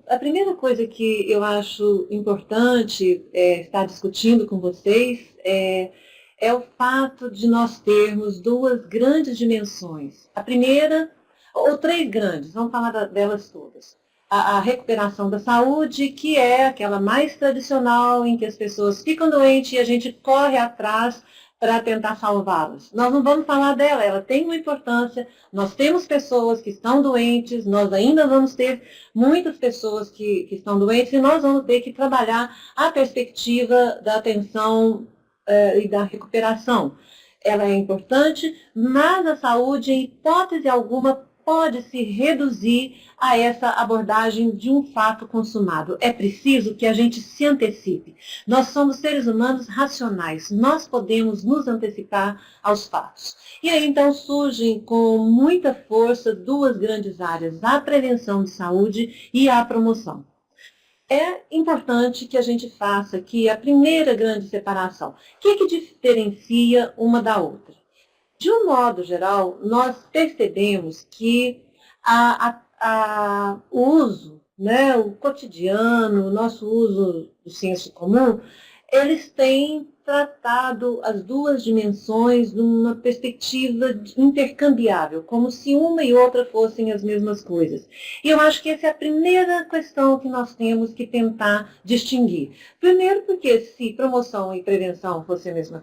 a primeira coisa que eu acho importante estar discutindo com vocês é o fato de nós termos duas grandes dimensões. A primeira, ou três grandes, vamos falar delas todas. A recuperação da saúde, que é aquela mais tradicional, em que as pessoas ficam doentes e a gente corre atrás para tentar salvá-las. Nós não vamos falar dela, ela tem uma importância, nós temos pessoas que estão doentes, nós ainda vamos ter muitas pessoas que estão doentes e nós vamos ter que trabalhar a perspectiva da atenção e da recuperação. Ela é importante, mas a saúde, em hipótese alguma, pode se reduzir a essa abordagem de um fato consumado. É preciso que a gente se antecipe. Nós somos seres humanos racionais, nós podemos nos antecipar aos fatos. E aí então surgem com muita força duas grandes áreas, a prevenção de saúde e a promoção. É importante que a gente faça aqui a primeira grande separação. O que diferencia uma da outra? De um modo geral, nós percebemos que o uso, né, o cotidiano, o nosso uso do senso comum, eles têm tratado as duas dimensões numa perspectiva intercambiável, como se uma e outra fossem as mesmas coisas. E eu acho que essa é a primeira questão que nós temos que tentar distinguir. Primeiro, porque se promoção e prevenção fossem a mesma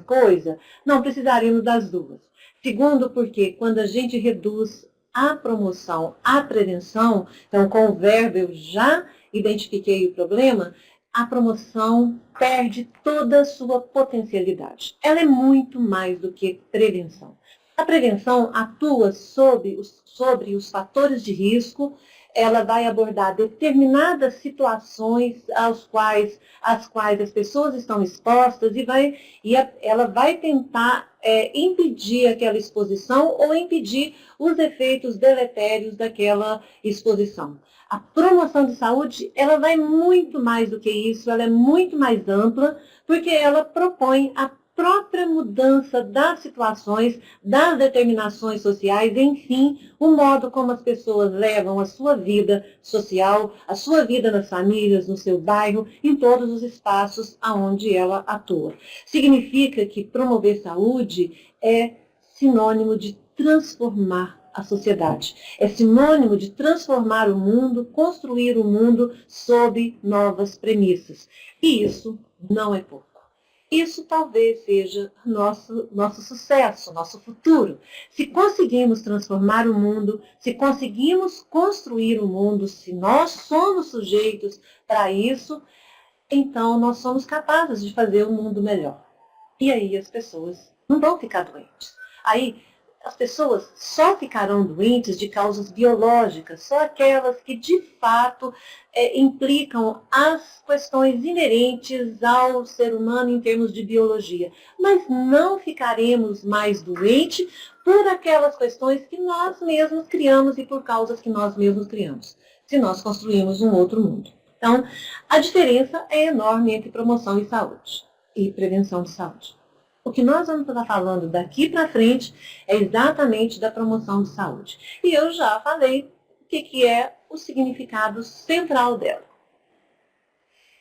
coisa, não precisaríamos das duas. Segundo, porque quando a gente reduz a promoção à prevenção, então com o verbo eu já identifiquei o problema, a promoção perde toda a sua potencialidade. Ela é muito mais do que prevenção. A prevenção atua sobre os fatores de risco, ela vai abordar determinadas situações às quais as pessoas estão expostas ela vai tentar impedir aquela exposição ou impedir os efeitos deletérios daquela exposição. A promoção de saúde, ela vai muito mais do que isso, ela é muito mais ampla, porque ela propõe a própria mudança das situações, das determinações sociais, enfim, o modo como as pessoas levam a sua vida social, a sua vida nas famílias, no seu bairro, em todos os espaços onde ela atua. Significa que promover saúde é sinônimo de transformar a sociedade. É sinônimo de transformar o mundo, construir o mundo sob novas premissas. E isso não é pouco. Isso talvez seja nosso sucesso, nosso futuro. Se conseguimos transformar o mundo, se conseguimos construir o mundo, se nós somos sujeitos para isso, então nós somos capazes de fazer o mundo melhor. E aí as pessoas não vão ficar doentes. Aí as pessoas só ficarão doentes de causas biológicas, só aquelas que de fato implicam as questões inerentes ao ser humano em termos de biologia. Mas não ficaremos mais doentes por aquelas questões que nós mesmos criamos e por causas que nós mesmos criamos, se nós construímos um outro mundo. Então, a diferença é enorme entre promoção e saúde e prevenção de saúde. O que nós vamos estar falando daqui para frente é exatamente da promoção de saúde. E eu já falei o que é o significado central dela.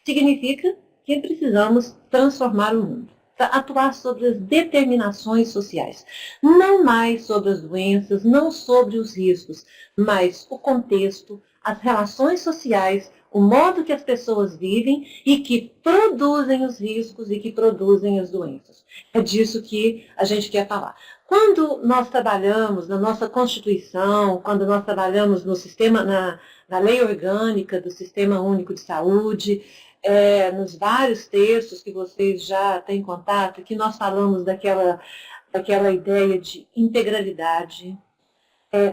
Significa que precisamos transformar o mundo, para atuar sobre as determinações sociais. Não mais sobre as doenças, não sobre os riscos, mas o contexto, as relações sociais, o modo que as pessoas vivem e que produzem os riscos e que produzem as doenças. É disso que a gente quer falar. Quando nós trabalhamos na nossa Constituição, quando nós trabalhamos no sistema, na lei orgânica do Sistema Único de Saúde, nos vários textos que vocês já têm contato, que nós falamos daquela ideia de integralidade,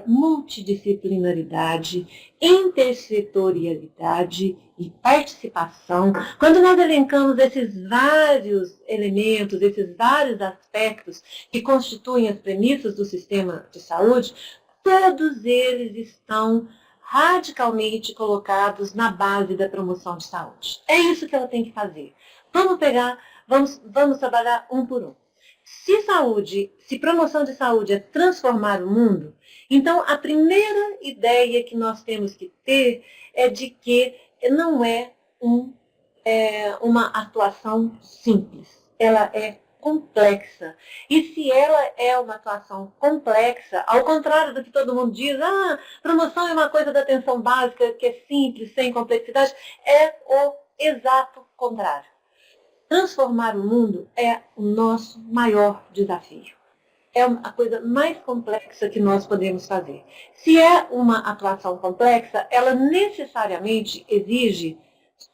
multidisciplinaridade, intersetorialidade e participação. Quando nós elencamos esses vários elementos, esses vários aspectos que constituem as premissas do sistema de saúde, todos eles estão radicalmente colocados na base da promoção de saúde. É isso que ela tem que fazer. Vamos trabalhar um por um. Se promoção de saúde é transformar o mundo, então a primeira ideia que nós temos que ter é de que não é uma atuação simples, ela é complexa. E se ela é uma atuação complexa, ao contrário do que todo mundo diz, promoção é uma coisa da atenção básica que é simples, sem complexidade, é o exato contrário. Transformar o mundo é o nosso maior desafio. É a coisa mais complexa que nós podemos fazer. Se é uma atuação complexa, ela necessariamente exige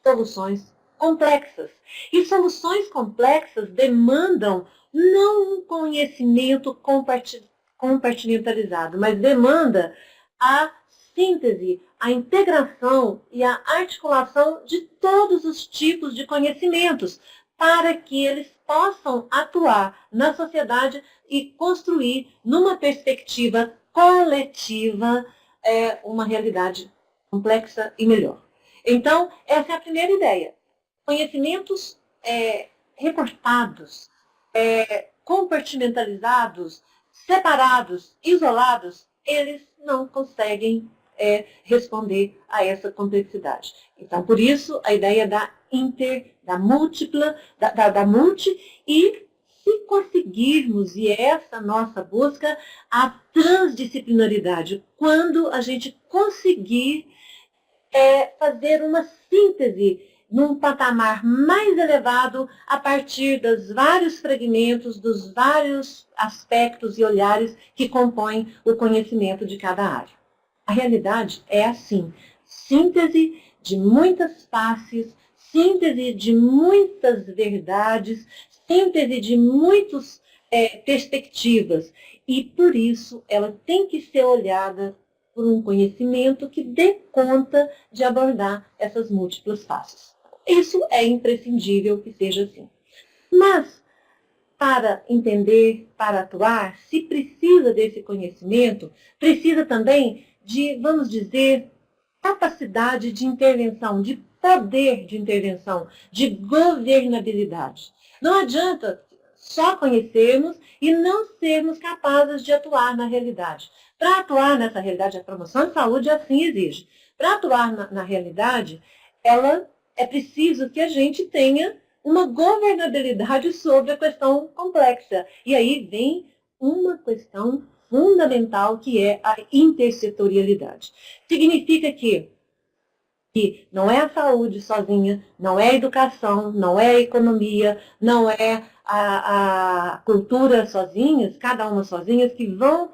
soluções complexas. E soluções complexas demandam não um conhecimento compartimentalizado, mas demanda a síntese, a integração e a articulação de todos os tipos de conhecimentos para que eles possam atuar na sociedade e construir, numa perspectiva coletiva, uma realidade complexa e melhor. Então, essa é a primeira ideia. Conhecimentos recortados, compartimentalizados, separados, isolados, eles não conseguem responder a essa complexidade. Então, por isso, a ideia da múltipla, da multi, e se conseguirmos, e essa nossa busca, a transdisciplinaridade, quando a gente conseguir fazer uma síntese num patamar mais elevado a partir dos vários fragmentos, dos vários aspectos e olhares que compõem o conhecimento de cada área. A realidade é assim, síntese de muitas faces, síntese de muitas verdades, síntese de muitas perspectivas, e por isso ela tem que ser olhada por um conhecimento que dê conta de abordar essas múltiplas faces. Isso é imprescindível que seja assim. Mas, para entender, para atuar, se precisa desse conhecimento, precisa também de, vamos dizer, capacidade de intervenção, de poder de intervenção, de governabilidade. Não adianta só conhecermos e não sermos capazes de atuar na realidade. Para atuar nessa realidade, a promoção de saúde assim exige. Para atuar na realidade, é preciso que a gente tenha uma governabilidade sobre a questão complexa. E aí vem uma questão fundamental, que é a intersetorialidade. Significa que não é a saúde sozinha, não é a educação, não é a economia, não é a cultura sozinhas, cada uma sozinhas, que vão,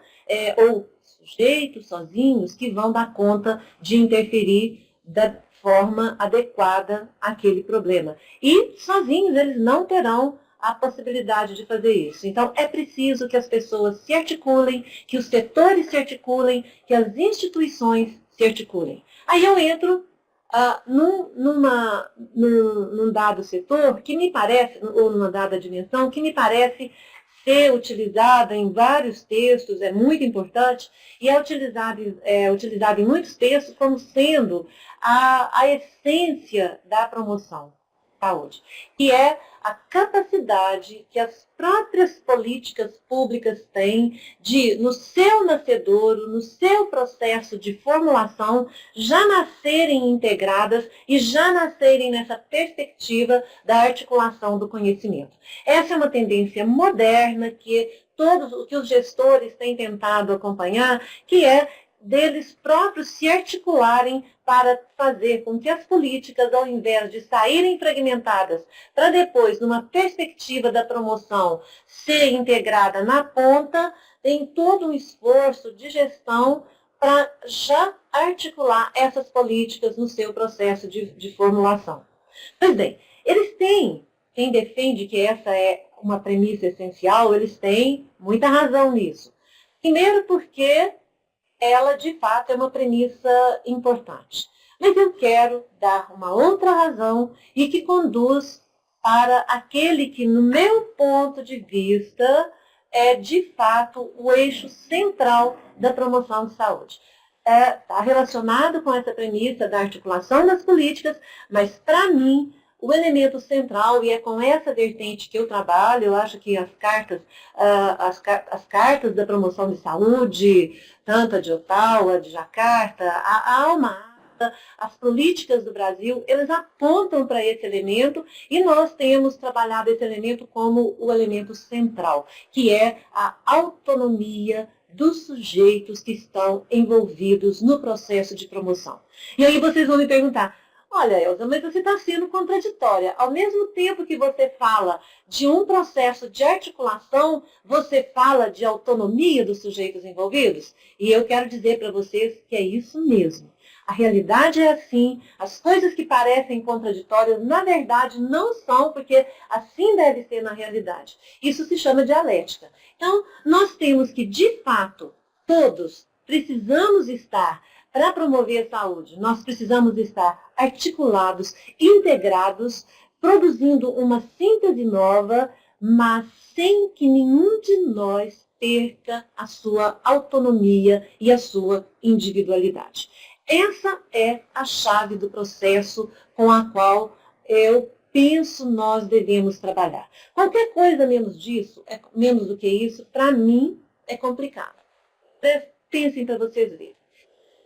ou sujeitos sozinhos, que vão dar conta de interferir da forma adequada àquele problema. E sozinhos eles não terão a possibilidade de fazer isso. Então, é preciso que as pessoas se articulem, que os setores se articulem, que as instituições se articulem. Aí eu entro num dado setor que me parece, ou numa dada dimensão, que me parece ser utilizada em vários textos, é muito importante, e é utilizado em muitos textos como sendo a essência da promoção da saúde, que é a capacidade que as próprias políticas públicas têm de, no seu nascedouro, no seu processo de formulação, já nascerem integradas e já nascerem nessa perspectiva da articulação do conhecimento. Essa é uma tendência moderna que os gestores têm tentado acompanhar, que é deles próprios se articularem para fazer com que as políticas, ao invés de saírem fragmentadas, para depois, numa perspectiva da promoção, ser integrada na ponta, tem todo um esforço de gestão para já articular essas políticas no seu processo de formulação. Pois bem, eles têm, quem defende que essa é uma premissa essencial, eles têm muita razão nisso. Primeiro porque ela, de fato, é uma premissa importante. Mas eu quero dar uma outra razão e que conduz para aquele que, no meu ponto de vista, é, de fato, o eixo central da promoção de saúde. Está relacionado com essa premissa da articulação das políticas, mas, para mim, o elemento central, e é com essa vertente que eu trabalho, eu acho que as cartas da promoção de saúde, tanto a de Ottawa, a de Jacarta, a Alma Ata, as políticas do Brasil, eles apontam para esse elemento e nós temos trabalhado esse elemento como o elemento central, que é a autonomia dos sujeitos que estão envolvidos no processo de promoção. E aí vocês vão me perguntar, olha, Elza, mas você está sendo contraditória. Ao mesmo tempo que você fala de um processo de articulação, você fala de autonomia dos sujeitos envolvidos? E eu quero dizer para vocês que é isso mesmo. A realidade é assim, as coisas que parecem contraditórias, na verdade, não são, porque assim deve ser na realidade. Isso se chama dialética. Então, nós temos que, de fato, todos precisamos estar, para promover a saúde, nós precisamos estar articulados, integrados, produzindo uma síntese nova, mas sem que nenhum de nós perca a sua autonomia e a sua individualidade. Essa é a chave do processo com a qual eu penso nós devemos trabalhar. Qualquer coisa menos disso, menos do que isso, para mim é complicado. Pensem para vocês verem.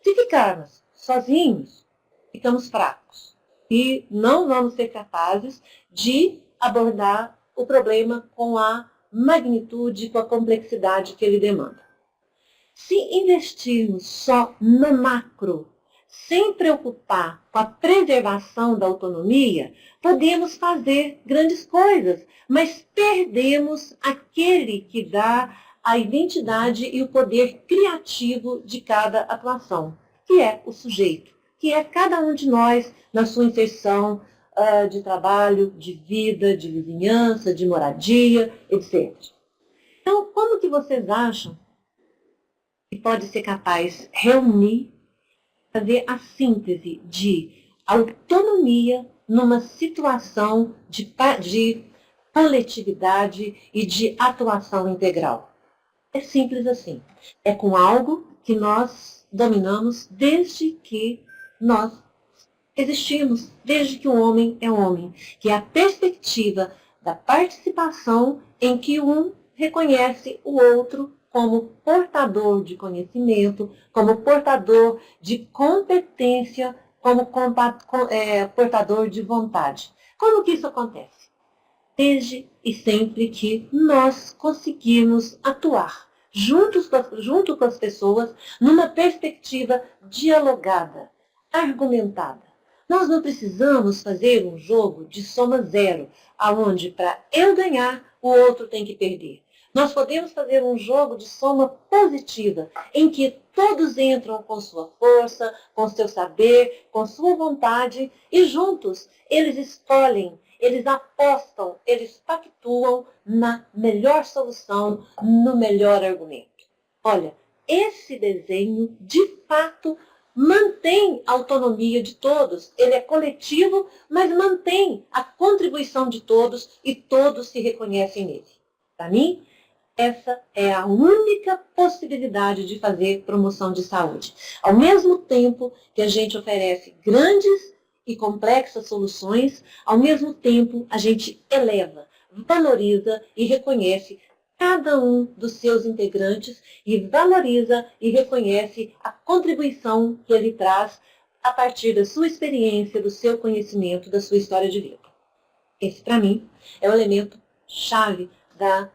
Se ficarmos sozinhos, ficamos fracos e não vamos ser capazes de abordar o problema com a magnitude, com a complexidade que ele demanda. Se investirmos só no macro, sem preocupar com a preservação da autonomia, podemos fazer grandes coisas, mas perdemos aquele que dá a identidade e o poder criativo de cada atuação, que é o sujeito, que é cada um de nós na sua inserção de trabalho, de vida, de vizinhança, de moradia, etc. Então, como que vocês acham que pode ser capaz de reunir, fazer a síntese de autonomia numa situação de coletividade e de atuação integral? É simples assim. É com algo que nós dominamos desde que nós existimos, desde que o homem é homem, que é a perspectiva da participação em que um reconhece o outro como portador de conhecimento, como portador de competência, como portador de vontade. Como que isso acontece? Desde e sempre que nós conseguimos atuar junto com as pessoas numa perspectiva dialogada, argumentada. Nós não precisamos fazer um jogo de soma zero, aonde para eu ganhar, o outro tem que perder. Nós podemos fazer um jogo de soma positiva, em que todos entram com sua força, com seu saber, com sua vontade, e juntos eles escolhem, eles apostam, eles pactuam na melhor solução, no melhor argumento. Olha, esse desenho, de fato, mantém a autonomia de todos. Ele é coletivo, mas mantém a contribuição de todos e todos se reconhecem nele. Para mim, essa é a única possibilidade de fazer promoção de saúde. Ao mesmo tempo que a gente oferece grandes e complexas soluções, ao mesmo tempo a gente eleva, valoriza e reconhece cada um dos seus integrantes e valoriza e reconhece a contribuição que ele traz a partir da sua experiência, do seu conhecimento, da sua história de vida. Esse, para mim, é o elemento chave da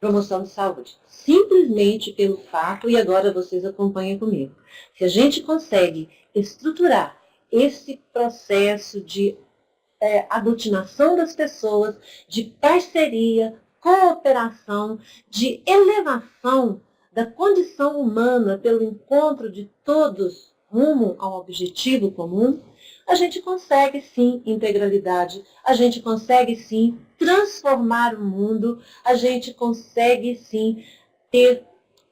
promoção de saúde. Simplesmente pelo fato, e agora vocês acompanhem comigo, se a gente consegue estruturar esse processo de aglutinação das pessoas, de parceria, cooperação, de elevação da condição humana pelo encontro de todos rumo ao objetivo comum, a gente consegue sim integralidade, a gente consegue sim transformar o mundo, a gente consegue sim ter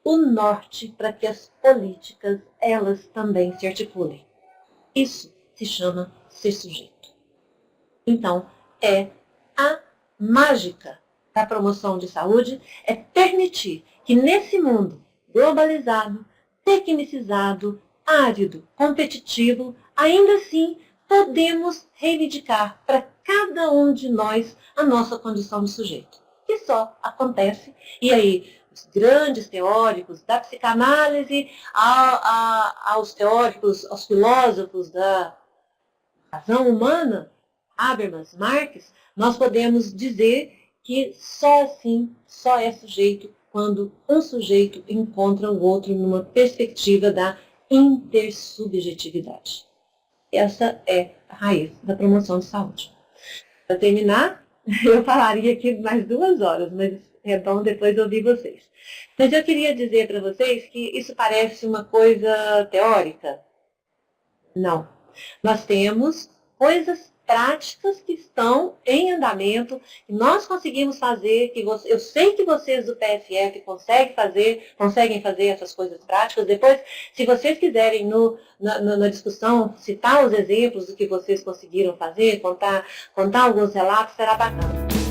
o norte para que as políticas, elas também se articulem. Isso se chama ser sujeito. Então, é a mágica da promoção de saúde, é permitir que nesse mundo globalizado, tecnicizado, árido, competitivo, ainda assim podemos reivindicar para cada um de nós a nossa condição de sujeito. Que só acontece, e aí os grandes teóricos da psicanálise aos teóricos, aos filósofos da razão humana, Habermas, Marx, nós podemos dizer que só assim, só é sujeito quando um sujeito encontra o outro numa perspectiva da intersubjetividade. Essa é a raiz da promoção de saúde. Para terminar, eu falaria aqui mais 2 horas, mas é bom depois ouvir vocês. Mas eu queria dizer para vocês que isso parece uma coisa teórica. Não. Nós temos coisas práticas que estão em andamento, que nós conseguimos fazer, eu sei que vocês do PFF conseguem fazer essas coisas práticas. Depois, se vocês quiserem na discussão citar os exemplos do que vocês conseguiram fazer, contar alguns relatos, será bacana.